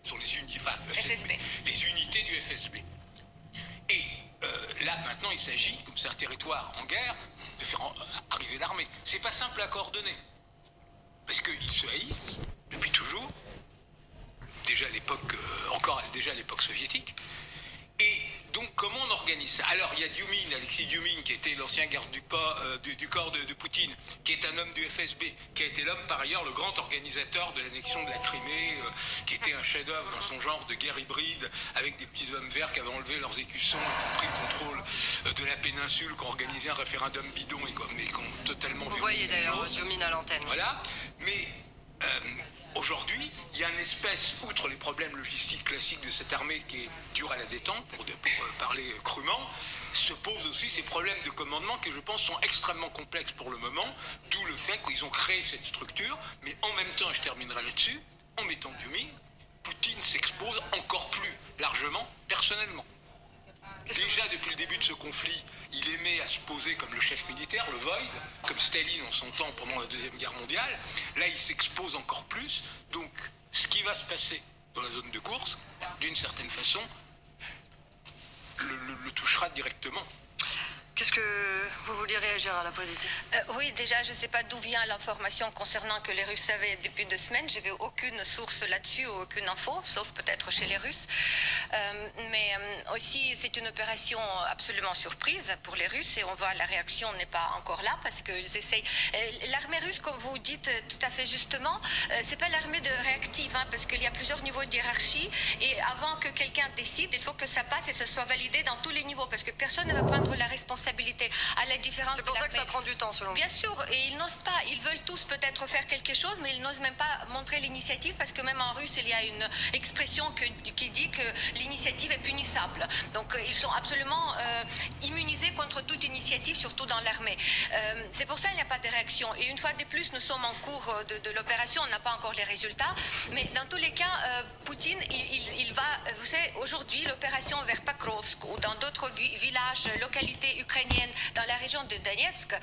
sont les unités, enfin, FSB. les unités du FSB. Et là, maintenant, il s'agit, comme c'est un territoire en guerre, de faire arriver l'armée. C'est pas simple à coordonner. Parce qu'ils se haïssent, depuis toujours, déjà à l'époque, déjà à l'époque soviétique. Et donc, comment on organise ça? Alors, il y a Dioumine, Alexis Dioumine, qui était l'ancien garde du corps de Poutine, qui est un homme du FSB, qui a été l'homme, par ailleurs, le grand organisateur de l'annexion de la Crimée, qui était un chef-d'œuvre dans son genre de guerre hybride, avec des petits hommes verts qui avaient enlevé leurs écussons et qui ont pris le contrôle de la péninsule, qui ont organisé un référendum bidon et qui ont totalement... Vous voyez d'ailleurs Dioumine à l'antenne. Voilà, mais... aujourd'hui, il y a une espèce, outre les problèmes logistiques classiques de cette armée qui est dure à la détente, pour parler crûment, se posent aussi ces problèmes de commandement qui, je pense, sont extrêmement complexes pour le moment, d'où le fait qu'ils ont créé cette structure, mais en même temps, et je terminerai là-dessus, en mettant Dioumine, Poutine s'expose encore plus largement, personnellement. Déjà, depuis le début de ce conflit, il aimait à se poser comme le chef militaire, le Void, comme Staline en son temps pendant la Deuxième Guerre mondiale. Là, il s'expose encore plus. Donc, ce qui va se passer dans la zone de course, d'une certaine façon, le touchera directement. Qu'est-ce que vous vouliez réagir à la positive? Oui, déjà, je ne sais pas d'où vient l'information concernant que les Russes avaient depuis 2 semaines. Je n'ai aucune source là-dessus, aucune info, sauf peut-être chez les Russes. Mais aussi, c'est une opération absolument surprise pour les Russes et on voit la réaction n'est pas encore là parce qu'ils essayent. L'armée russe, comme vous dites tout à fait justement, c'est pas l'armée réactive, hein, parce qu'il y a plusieurs niveaux de hiérarchie et avant que quelqu'un décide, il faut que ça passe et que ce soit validé dans tous les niveaux parce que personne ne va prendre la responsabilité. À la différence c'est pour ça que ça prend du temps, selon vous. Bien sûr, et ils n'osent pas. Ils veulent tous peut-être faire quelque chose, mais ils n'osent même pas montrer l'initiative parce que même en russe, il y a une expression qui dit que l'initiative est punissable. Donc, ils sont absolument immunisés contre toute initiative, surtout dans l'armée. C'est pour ça qu'il n'y a pas de réaction. Et une fois de plus, nous sommes en cours de l'opération. On n'a pas encore les résultats. Mais dans tous les cas, Poutine, il va... Vous savez, aujourd'hui, l'opération vers Pakrovsk ou dans d'autres villages, localités ukrainiennes, dans la région de Donetsk,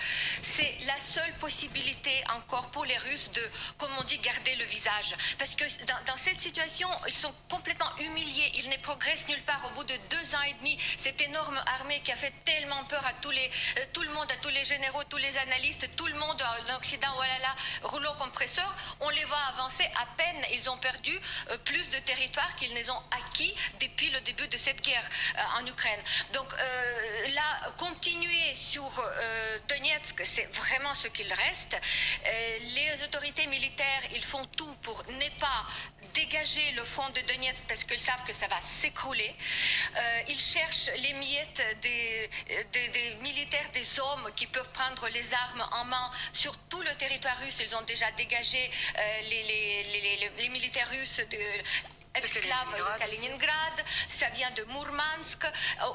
c'est la seule possibilité encore pour les Russes de, comme on dit, garder le visage. Parce que dans cette situation, ils sont complètement humiliés. Ils ne progressent nulle part. Au bout de 2 ans et demi, cette énorme armée qui a fait tellement peur à tout le monde, à tous les généraux, tous les analystes, tout le monde en Occident, oh là là, rouleau compresseur, on les voit avancer à peine. Ils ont perdu plus de territoire qu'ils ne ont acquis depuis le début de cette guerre en Ukraine. Donc là, continuer sur Donetsk, c'est vraiment ce qu'il reste. Les autorités militaires, ils font tout pour ne pas dégager le front de Donetsk parce qu'ils savent que ça va s'écrouler. Ils cherchent les miettes des militaires, des hommes qui peuvent prendre les armes en main sur tout le territoire russe. Ils ont déjà dégagé les militaires russes esclaves de Kaliningrad, ça vient de Mourmansk.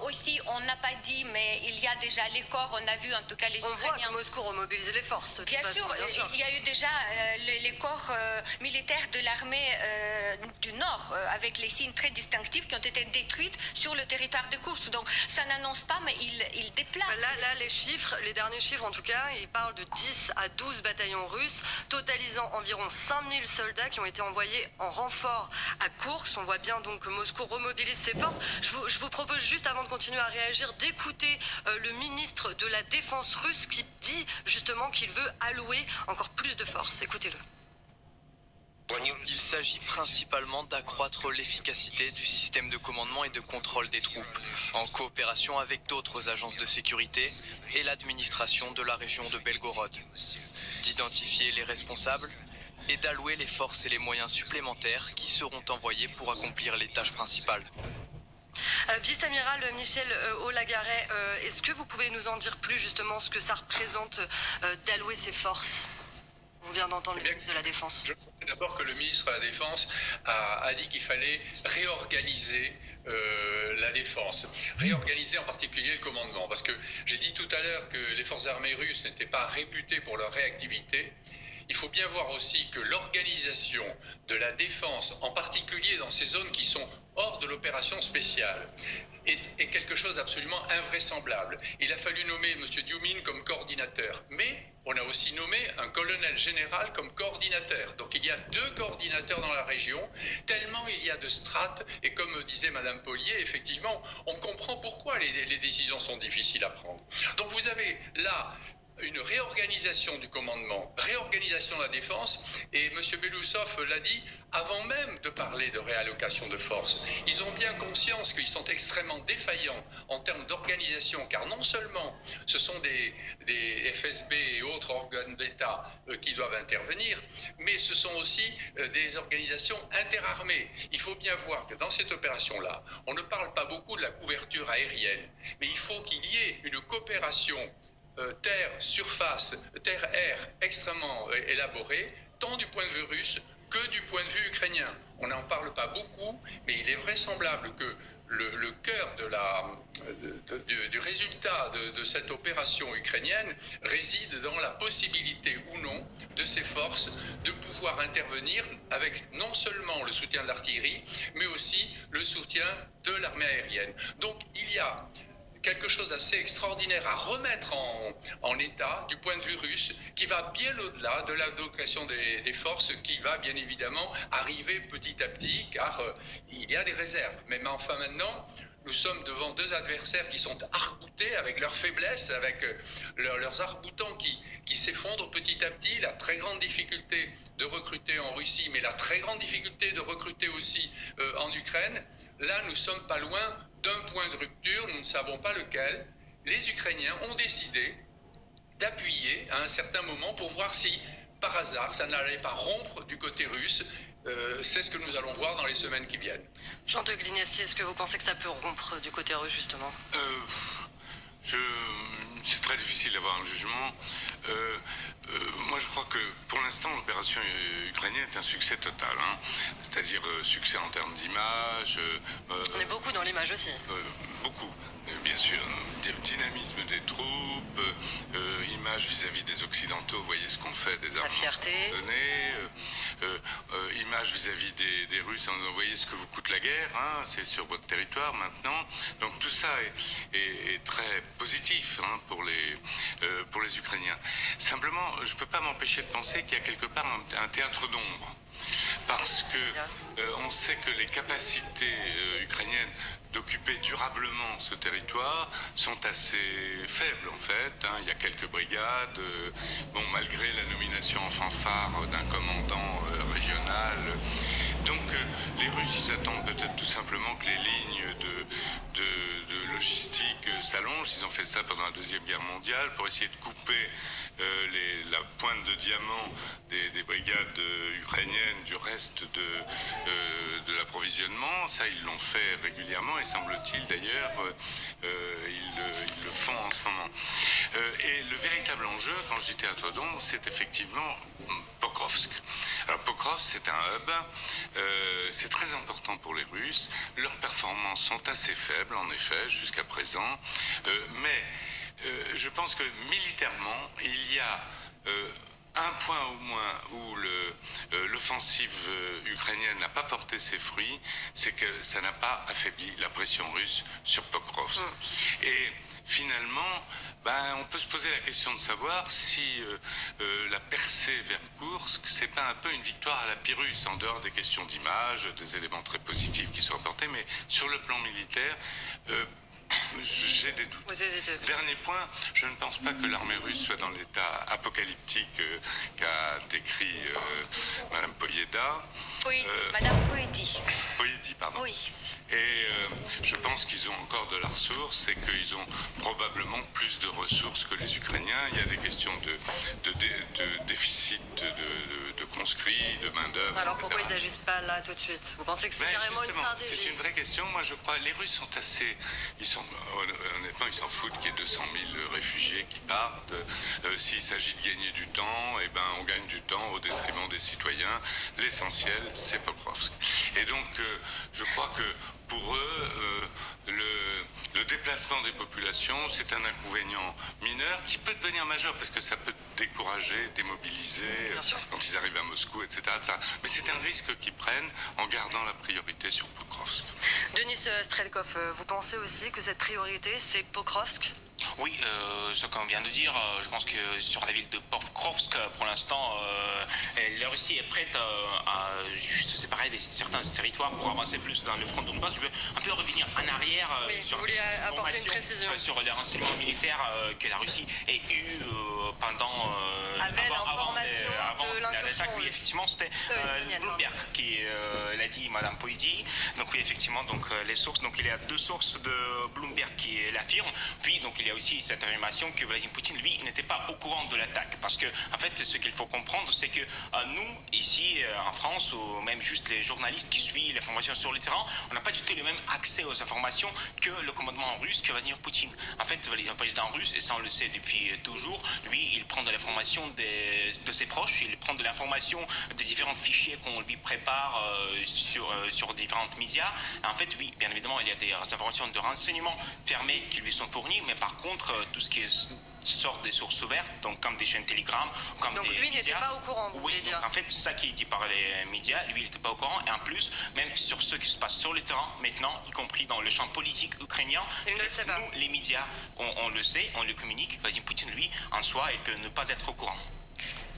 Aussi, on n'a pas dit, mais il y a déjà les corps, on a vu en tout cas les Ukrainiens. On voit que Moscou remobilise les forces. Bien sûr, il y a eu déjà les corps militaires de l'armée du Nord, avec les signes très distinctifs qui ont été détruits sur le territoire de course. Donc, ça n'annonce pas, mais il déplace. Là, les chiffres, les derniers chiffres en tout cas, ils parlent de 10 à 12 bataillons russes, totalisant environ 5000 soldats qui ont été envoyés en renfort à Koursk. On voit bien donc que Moscou remobilise ses forces. Je vous propose juste, avant de continuer à réagir, d'écouter le ministre de la Défense russe qui dit justement qu'il veut allouer encore plus de forces. Écoutez-le. Il s'agit principalement d'accroître l'efficacité du système de commandement et de contrôle des troupes, en coopération avec d'autres agences de sécurité et l'administration de la région de Belgorod, d'identifier les responsables et d'allouer les forces et les moyens supplémentaires qui seront envoyés pour accomplir les tâches principales. Vice-amiral Michel Olagaret, est-ce que vous pouvez nous en dire plus justement ce que ça représente d'allouer ces forces? On vient d'entendre le ministre de la Défense. Je sais d'abord que le ministre de la Défense a dit qu'il fallait réorganiser la défense, réorganiser en particulier le commandement, parce que j'ai dit tout à l'heure que les forces armées russes n'étaient pas réputées pour leur réactivité. Il faut bien voir aussi que l'organisation de la défense, en particulier dans ces zones qui sont hors de l'opération spéciale, est quelque chose d'absolument invraisemblable. Il a fallu nommer M. Dioumine comme coordinateur, mais on a aussi nommé un colonel général comme coordinateur. Donc il y a 2 coordinateurs dans la région, tellement il y a de strates, et comme disait Mme Pollier, effectivement, on comprend pourquoi les décisions sont difficiles à prendre. Donc vous avez là une réorganisation du commandement, réorganisation de la défense, et M. Belousov l'a dit avant même de parler de réallocation de forces. Ils ont bien conscience qu'ils sont extrêmement défaillants en termes d'organisation, car non seulement ce sont des FSB et autres organes d'État qui doivent intervenir, mais ce sont aussi des organisations interarmées. Il faut bien voir que dans cette opération-là, on ne parle pas beaucoup de la couverture aérienne, mais il faut qu'il y ait une coopération terre-surface, terre-air extrêmement élaborée, tant du point de vue russe que du point de vue ukrainien. On n'en parle pas beaucoup, mais il est vraisemblable que le cœur du résultat de cette opération ukrainienne réside dans la possibilité ou non de ces forces de pouvoir intervenir avec non seulement le soutien de l'artillerie, mais aussi le soutien de l'armée aérienne. Donc il y a quelque chose d'assez extraordinaire à remettre en état du point de vue russe, qui va bien au-delà de l'allocation des forces, qui va bien évidemment arriver petit à petit, car il y a des réserves. Mais enfin maintenant, nous sommes devant 2 adversaires qui sont arc-boutés avec leurs faiblesses, avec leurs arcs-boutants qui s'effondrent petit à petit, la très grande difficulté de recruter en Russie, mais la très grande difficulté de recruter aussi en Ukraine. Là, nous ne sommes pas loin d'un point de rupture, nous ne savons pas lequel. Les Ukrainiens ont décidé d'appuyer à un certain moment pour voir si, par hasard, ça n'allait pas rompre du côté russe. C'est ce que nous allons voir dans les semaines qui viennent. Jean de Glignassi, est-ce que vous pensez que ça peut rompre du côté russe, justement? C'est très difficile d'avoir un jugement. Moi, je crois que pour l'instant, l'opération ukrainienne est un succès total. Hein. C'est-à-dire succès en termes d'image. On est beaucoup dans l'image aussi. Beaucoup, bien sûr. Dynamisme des troupes, image vis-à-vis des Occidentaux. Vous voyez ce qu'on fait des armes données. Image vis-à-vis des Russes en disant, vous voyez ce que vous coûte la guerre, hein, c'est sur votre territoire maintenant. Donc tout ça est très positif, hein, pour les Ukrainiens. Simplement, je ne peux pas m'empêcher de penser qu'il y a quelque part un théâtre d'ombre. Parce que on sait que les capacités ukrainiennes d'occuper durablement ce territoire sont assez faibles en fait. Hein. Il y a quelques brigades, malgré la nomination en fanfare d'un commandant régional. Donc les Russes, ils attendent peut-être tout simplement que les lignes de logistique s'allongent. Ils ont fait ça pendant la Deuxième Guerre mondiale pour essayer de couper la pointe de diamant des brigades ukrainiennes du reste de l'approvisionnement. Ça, ils l'ont fait régulièrement et semble-t-il d'ailleurs, ils le font en ce moment. Et le véritable enjeu, quand je dis théâtre d'ombre, c'est effectivement Pokrovsk. Alors Pokrovsk, c'est un hub, c'est très important pour les Russes. Leurs performances sont assez faibles, en effet, jusqu'à présent, mais je pense que militairement, il y a un point au moins où l'offensive ukrainienne n'a pas porté ses fruits, c'est que ça n'a pas affaibli la pression russe sur Pokrovsk. Et finalement, on peut se poser la question de savoir si la percée vers Kursk, c'est pas un peu une victoire à la Pyrrhus, en dehors des questions d'image, des éléments très positifs qui sont apportés, mais sur le plan militaire, j'ai des doutes. Vous hésitez. Dernier point, je ne pense pas que l'armée russe soit dans l'état apocalyptique qu'a décrit Madame Poyeda. Madame Poyedi. Poyedi, pardon. Oui. Et je pense qu'ils ont encore de la ressource et qu'ils ont probablement plus de ressources que les Ukrainiens. Il y a des questions de déficit de conscrits, de main-d'œuvre. Alors pourquoi ils n'agissent pas là tout de suite? Vous pensez que c'est carrément une stratégie? C'est une vraie question. Moi, je crois les Russes sont assez. Honnêtement, ils s'en foutent qu'il y ait 200 000 réfugiés qui partent. S'il s'agit de gagner du temps, on gagne du temps au détriment des citoyens. L'essentiel, c'est Pokrovsk. Et donc, je crois que pour eux, le déplacement déplacement des populations, c'est un inconvénient mineur qui peut devenir majeur parce que ça peut décourager, démobiliser quand ils arrivent à Moscou, etc. Mais c'est un risque qu'ils prennent en gardant la priorité sur Pokrovsk. Denis Strelkov, vous pensez aussi que cette priorité, c'est Pokrovsk? Oui, ce qu'on vient de dire, je pense que sur la ville de Pokrovsk, pour l'instant, la Russie est prête à juste se séparer de certains territoires pour avancer plus dans le front de Donbass. Je veux un peu revenir en arrière sur, vous vouliez apporter une précision. Sur les renseignements militaires que la Russie ait eu pendant avant l'attaque. Oui, effectivement, c'était Bloomberg qui l'a dit, Madame Poidi. Donc oui, effectivement, donc les sources. Donc il y a deux sources de Bloomberg qui l'affirment. Puis donc il y a aussi cette affirmation que Vladimir Poutine, lui, n'était pas au courant de l'attaque. Parce que, en fait, ce qu'il faut comprendre, c'est que nous, ici, en France, ou même juste les journalistes qui suivent l'information sur le terrain, on n'a pas du tout le même accès aux informations que le commandement russe, que Vladimir Poutine. En fait, le président russe, et ça on le sait depuis toujours, lui, il prend de l'information de ses proches, il prend de l'information des différents fichiers qu'on lui prépare sur différents médias. En fait, oui, bien évidemment, il y a des informations de renseignement fermées qui lui sont fournies, mais par contre, tout ce qui sort des sources ouvertes, donc comme des chaînes Telegram, comme donc des lui médias. n'était pas au courant, vous voulez dire? En fait, ça qui est dit par les médias, lui, il n'était pas au courant. Et en plus, même sur ce qui se passe sur le terrain, maintenant, y compris dans le champ politique ukrainien, il ne le sait pas. Nous, les médias, on le sait, on le communique. Vladimir Poutine, lui, en soi, il peut ne pas être au courant.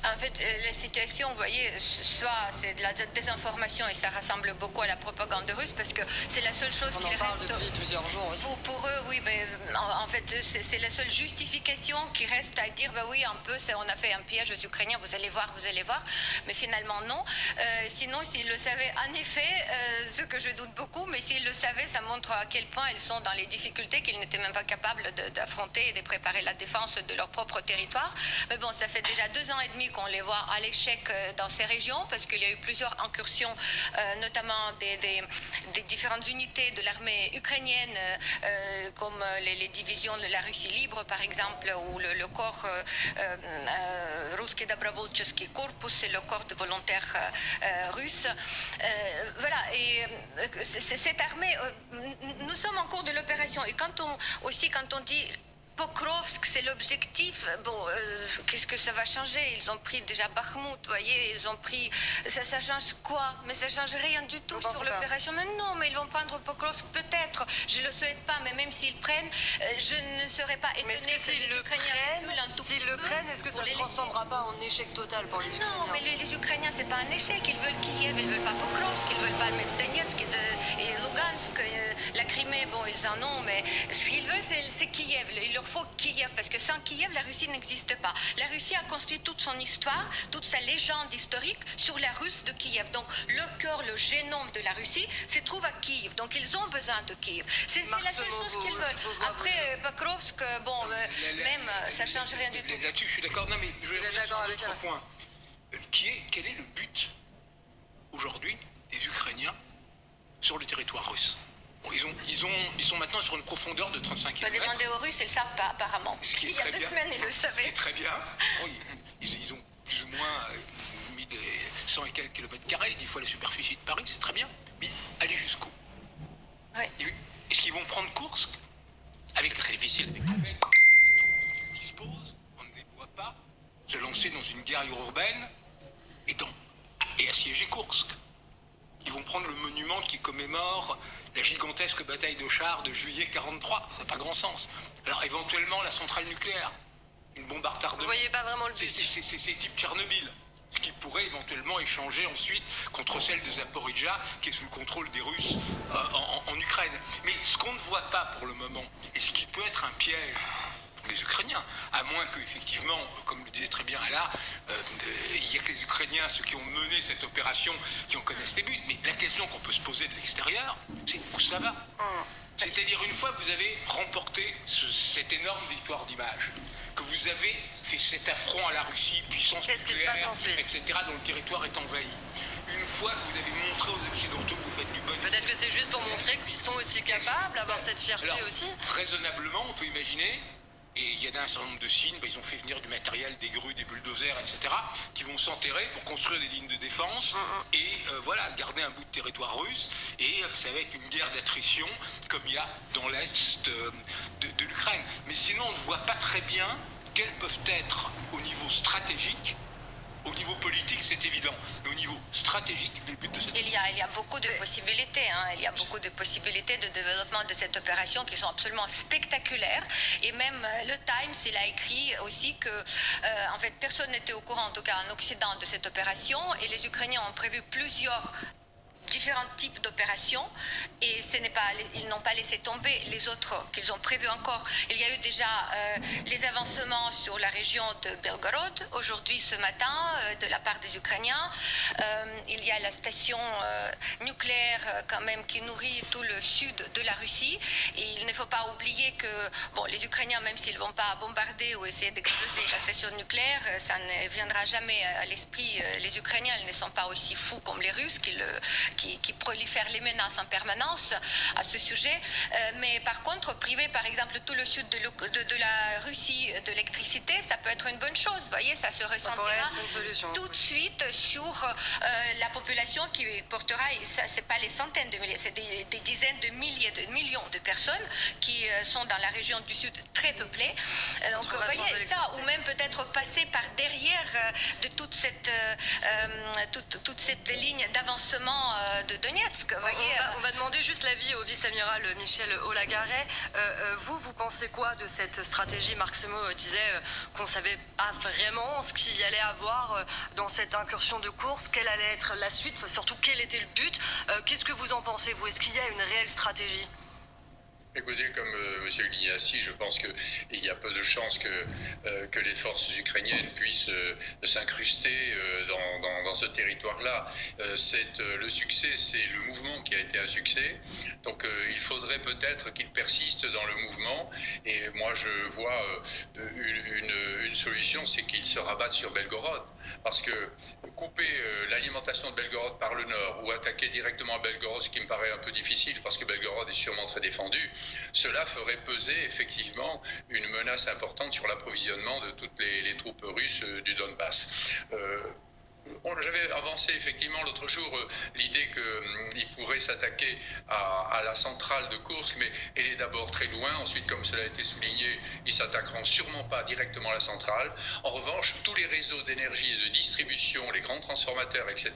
En fait, la situation, vous voyez, soit c'est de la désinformation et ça ressemble beaucoup à la propagande russe parce que c'est la seule chose qui reste. On en parle depuis plusieurs jours aussi. Pour eux, oui, mais en fait, c'est la seule justification qui reste à dire, bah oui, un peu, on a fait un piège aux Ukrainiens, vous allez voir, mais finalement non. Sinon, s'ils le savaient, en effet, ce que je doute beaucoup, mais s'ils le savaient, ça montre à quel point ils sont dans les difficultés, qu'ils n'étaient même pas capables d'affronter et de préparer la défense de leur propre territoire. Mais bon, ça fait déjà 2 ans et demi qu'on les voit à l'échec dans ces régions parce qu'il y a eu plusieurs incursions, notamment des différentes unités de l'armée ukrainienne, comme les divisions de la Russie libre, par exemple, ou le corps Ruski Dobrovolchesky Korpus, c'est le corps de volontaires russes. Voilà, et cette armée, nous sommes en cours de l'opération, et quand on dit Pokrovsk, c'est l'objectif. Bon, qu'est-ce que ça va changer? Ils ont pris déjà Bakhmut, vous voyez, ils ont pris... Ça change quoi? Mais ça change rien du tout sur l'opération. Mais non, mais ils vont prendre Pokrovsk peut-être. Je le souhaite pas, mais même s'ils prennent, je ne serais pas étonnée que les Ukrainiens reculent un tout petit peu. S'ils le prennent, est-ce que ça ne se transformera pas en échec total pour les Ukrainiens? Non, mais les Ukrainiens, c'est pas un échec. Ils veulent Kiev, ils veulent pas Pokrovsk, ils veulent pas Donetsk et Lugansk. La Crimée, bon, ils en ont, mais ce qu'ils veulent, c'est Kiev. Il leur faut Kiev, parce que sans Kiev, la Russie n'existe pas. La Russie a construit toute son histoire, toute sa légende historique sur la Russe de Kiev. Donc le cœur, le génome de la Russie se trouve à Kiev. Donc ils ont besoin de Kiev. C'est la seule chose qu'ils veulent. Après, Pokrovsk, bon, même, ça ne change rien du tout. Là-dessus, je suis d'accord. Non, mais je vais revenir sur un autre point. Quel est le but, aujourd'hui, des Ukrainiens sur le territoire russe? Bon, ils sont maintenant sur une profondeur de 35 km. On va demander aux Russes, ils ne le savent pas apparemment. Il y a 2 semaines, ils le savaient. C'est très bien. Bon, ils ont plus ou moins mis des 100 et quelques kilomètres carrés, 10 fois la superficie de Paris, c'est très bien. Mais allez jusqu'où? Ouais. Est-ce qu'ils vont prendre Kursk? Avec très difficile. Avec les troupes qu'ils disposent, on ne les voit pas se lancer dans une guerre urbaine et assiéger Kursk. Ils vont prendre le monument qui commémore la gigantesque bataille de chars de juillet 43. Ça n'a pas grand sens. Alors éventuellement la centrale nucléaire, une bombe à retardement. Vous voyez pas vraiment le but. C'est type Tchernobyl. Ce qui pourrait éventuellement échanger ensuite contre celle de Zaporizhzhia, qui est sous le contrôle des Russes en Ukraine. Mais ce qu'on ne voit pas pour le moment, et ce qui peut être un piège pour les Ukrainiens, à moins qu'effectivement, comme le disait très bien Ala, il n'y a que les Ukrainiens, ceux qui ont mené cette opération, qui en connaissent les buts. Mais la question qu'on peut se poser de l'extérieur, c'est où ça va? C'est-à-dire, une fois que vous avez remporté cette énorme victoire d'image, que vous avez fait cet affront à la Russie, puissance nucléaire, etc., dont le territoire est envahi, une fois que vous avez montré aux Occidentaux que vous faites du bon... Peut-être que c'est juste pour montrer qu'ils sont aussi capables d'avoir cette fierté alors, aussi. Raisonnablement, on peut imaginer, Et il y a un certain nombre de signes, ils ont fait venir du matériel, des grues, des bulldozers, etc., qui vont s'enterrer pour construire des lignes de défense et voilà, garder un bout de territoire russe. Et ça va être une guerre d'attrition comme il y a dans l'Est de l'Ukraine. Mais sinon, on ne voit pas très bien quels peuvent être au niveau stratégique. Au niveau politique, c'est évident, mais au niveau stratégique, les buts de cette... Il y a beaucoup de possibilités, il y a beaucoup de possibilités de développement de cette opération qui sont absolument spectaculaires. Et même le Times, il a écrit aussi que, en fait, personne n'était au courant, en tout cas en Occident, de cette opération. Et les Ukrainiens ont prévu plusieurs différents types d'opérations et ils n'ont pas laissé tomber les autres qu'ils ont prévus encore. Il y a eu déjà les avancements sur la région de Belgorod aujourd'hui ce matin de la part des Ukrainiens. Il y a la station nucléaire quand même qui nourrit tout le sud de la Russie et il ne faut pas oublier que les Ukrainiens, même s'ils ne vont pas bombarder ou essayer d'exploser la station nucléaire, ça ne viendra jamais à l'esprit. Les Ukrainiens, ils ne sont pas aussi fous comme les Russes qui prolifèrent les menaces en permanence à ce sujet. Mais par contre, priver par exemple tout le sud de la Russie de l'électricité, ça peut être une bonne chose. Vous voyez, ça se ressentira tout de suite sur la population qui portera, ça c'est pas les centaines de milliers, c'est des dizaines de milliers, de millions de personnes qui sont dans la région du sud très peuplée. Donc vous voyez ça, ou même peut-être passer par derrière de toute cette ligne d'avancement de Donetsk. On va demander juste l'avis au vice-amiral Michel Olagaret. Vous pensez quoi de cette stratégie? Marc Semo disait qu'on ne savait pas vraiment ce qu'il y allait avoir dans cette incursion de course, quelle allait être la suite, surtout quel était le but. Qu'est-ce que vous en pensez, vous? Est-ce qu'il y a une réelle stratégie? Écoutez, comme M. Guignassi, je pense qu'il y a peu de chances que les forces ukrainiennes puissent s'incruster dans ce territoire-là. Le succès, c'est le mouvement qui a été un succès. Donc il faudrait peut-être qu'il persiste dans le mouvement. Et moi, je vois une solution, c'est qu'il se rabatte sur Belgorod. Parce que couper l'alimentation de Belgorod par le nord ou attaquer directement à Belgorod, ce qui me paraît un peu difficile parce que Belgorod est sûrement très défendu, cela ferait peser effectivement une menace importante sur l'approvisionnement de toutes les troupes russes du Donbass. J'avais avancé effectivement l'autre jour l'idée qu'il pourrait s'attaquer à la centrale de Koursk, mais elle est d'abord très loin. Ensuite, comme cela a été souligné, ils s'attaqueront sûrement pas directement à la centrale. En revanche, tous les réseaux d'énergie et de distribution, les grands transformateurs, etc.,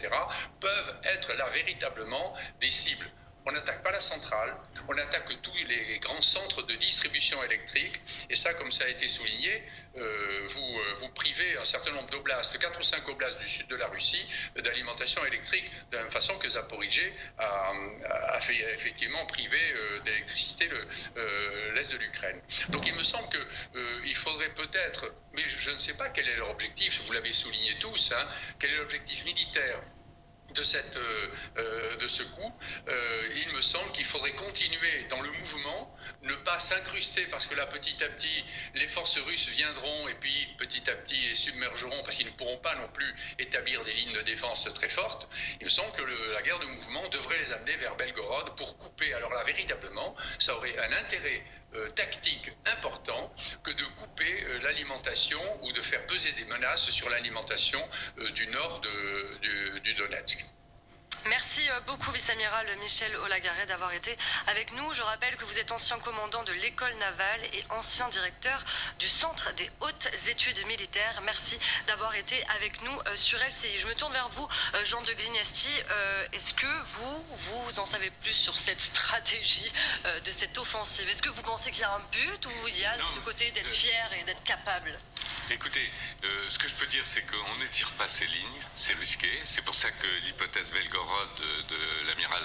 peuvent être là véritablement des cibles. On n'attaque pas la centrale, on attaque tous les grands centres de distribution électrique. Et ça, comme ça a été souligné, vous privez un certain nombre d'oblasts, 4 ou 5 oblasts du sud de la Russie, d'alimentation électrique, de la même façon que Zaporijé a fait effectivement priver d'électricité l'est de l'Ukraine. Donc il me semble qu'il faudrait peut-être, mais je ne sais pas quel est leur objectif, vous l'avez souligné tous, quel est l'objectif militaire de ce coup. Il me semble qu'il faudrait continuer dans le mouvement, ne pas s'incruster parce que là petit à petit les forces russes viendront et puis petit à petit les submergeront parce qu'ils ne pourront pas non plus établir des lignes de défense très fortes. Il me semble que la guerre de mouvement devrait les amener vers Belgorod pour couper. Alors là véritablement ça aurait un intérêt tactique important que de couper l'alimentation ou de faire peser des menaces sur l'alimentation du nord du Donetsk. Merci beaucoup, vice-amiral Michel Olagaret, d'avoir été avec nous. Je rappelle que vous êtes ancien commandant de l'école navale et ancien directeur du Centre des hautes études militaires. Merci d'avoir été avec nous sur LCI. Je me tourne vers vous, Jean de Glignasti. Est-ce que vous en savez plus sur cette stratégie de cette offensive? Est-ce que vous pensez qu'il y a un but ou il y a ce côté d'être fier et d'être capable? Écoutez, ce que je peux dire, c'est qu'on n'étire pas ces lignes, c'est risqué. C'est pour ça que l'hypothèse Belgorod de l'amiral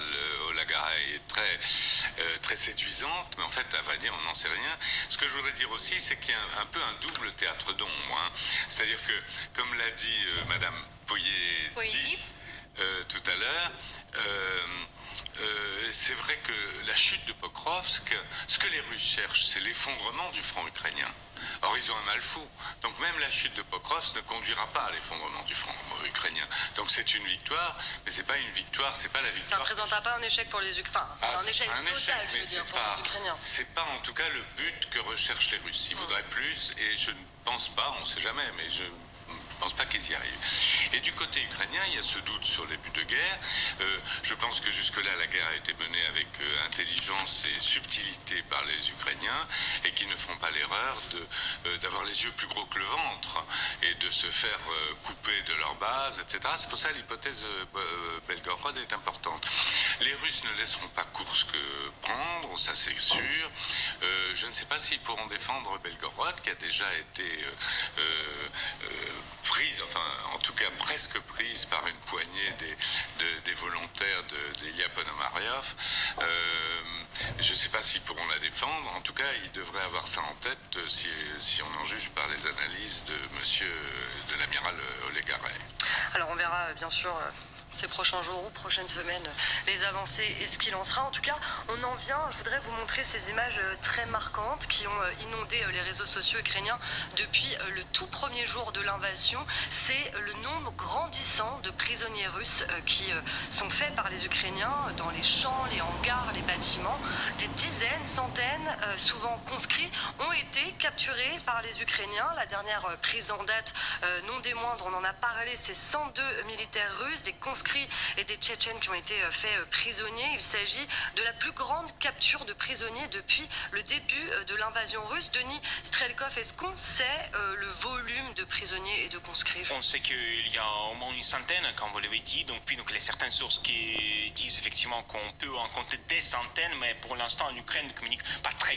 Olagaret est très séduisante, mais en fait, à vrai dire, on n'en sait rien. Ce que je voudrais dire aussi, c'est qu'il y a un peu un double théâtre d'ombre. C'est-à-dire que, comme l'a dit Madame Poyet tout à l'heure, c'est vrai que la chute de Pokrovsk, ce que les Russes cherchent, c'est l'effondrement du front ukrainien. Or, ils ont un mal fou. Donc, même la chute de Pokros ne conduira pas à l'effondrement du front ukrainien. Donc, c'est une victoire, mais c'est pas une victoire, c'est pas la victoire. Ça ne représentera pas un échec pour les Ukrainiens. Enfin, un échec total, je veux dire, pour les Ukrainiens. C'est pas, en tout cas, le but que recherchent les Russes. Ils voudraient plus, et je ne pense pas, on ne sait jamais, mais je ne pense pas qu'ils y arrivent. Et du côté ukrainien, il y a ce doute sur les buts de guerre. Je pense que jusque-là, la guerre a été menée avec intelligence et subtilité par les Ukrainiens et qu'ils ne feront pas l'erreur d'avoir les yeux plus gros que le ventre et de se faire couper de leur base, etc. C'est pour ça que l'hypothèse Belgorod est importante. Les Russes ne laisseront pas Koursk prendre, ça c'est sûr. Je ne sais pas s'ils pourront défendre Belgorod, qui a déjà été prise, enfin en tout cas presque prise par une poignée des volontaires d'Ilya Ponomaryov. Je ne sais pas s'ils pourront la défendre. En tout cas, ils devraient avoir ça en tête si on en juge par les analyses de l'amiral Olegaray. Alors on verra bien sûr ces prochains jours ou prochaines semaines les avancées et ce qu'il en sera. En tout cas, on en vient, je voudrais vous montrer ces images très marquantes qui ont inondé les réseaux sociaux ukrainiens depuis le tout premier jour de l'invasion. C'est le nombre grandissant de prisonniers russes qui sont faits par les Ukrainiens dans les champs, les hangars, les bâtiments. Des dizaines, centaines, souvent conscrits, ont été capturés par les Ukrainiens. La dernière prise en date, non des moindres, on en a parlé, c'est 102 militaires russes, des conscrits et des Tchétchènes qui ont été faits prisonniers. Il s'agit de la plus grande capture de prisonniers depuis le début de l'invasion russe. Denis Strelkov, est-ce qu'on sait le volume de prisonniers et de conscrits? On sait qu'il y a au moins une centaine, comme vous l'avez dit. Donc, il y a certaines sources qui disent effectivement qu'on peut en compter des centaines, mais pour l'instant, l'Ukraine ne communique pas très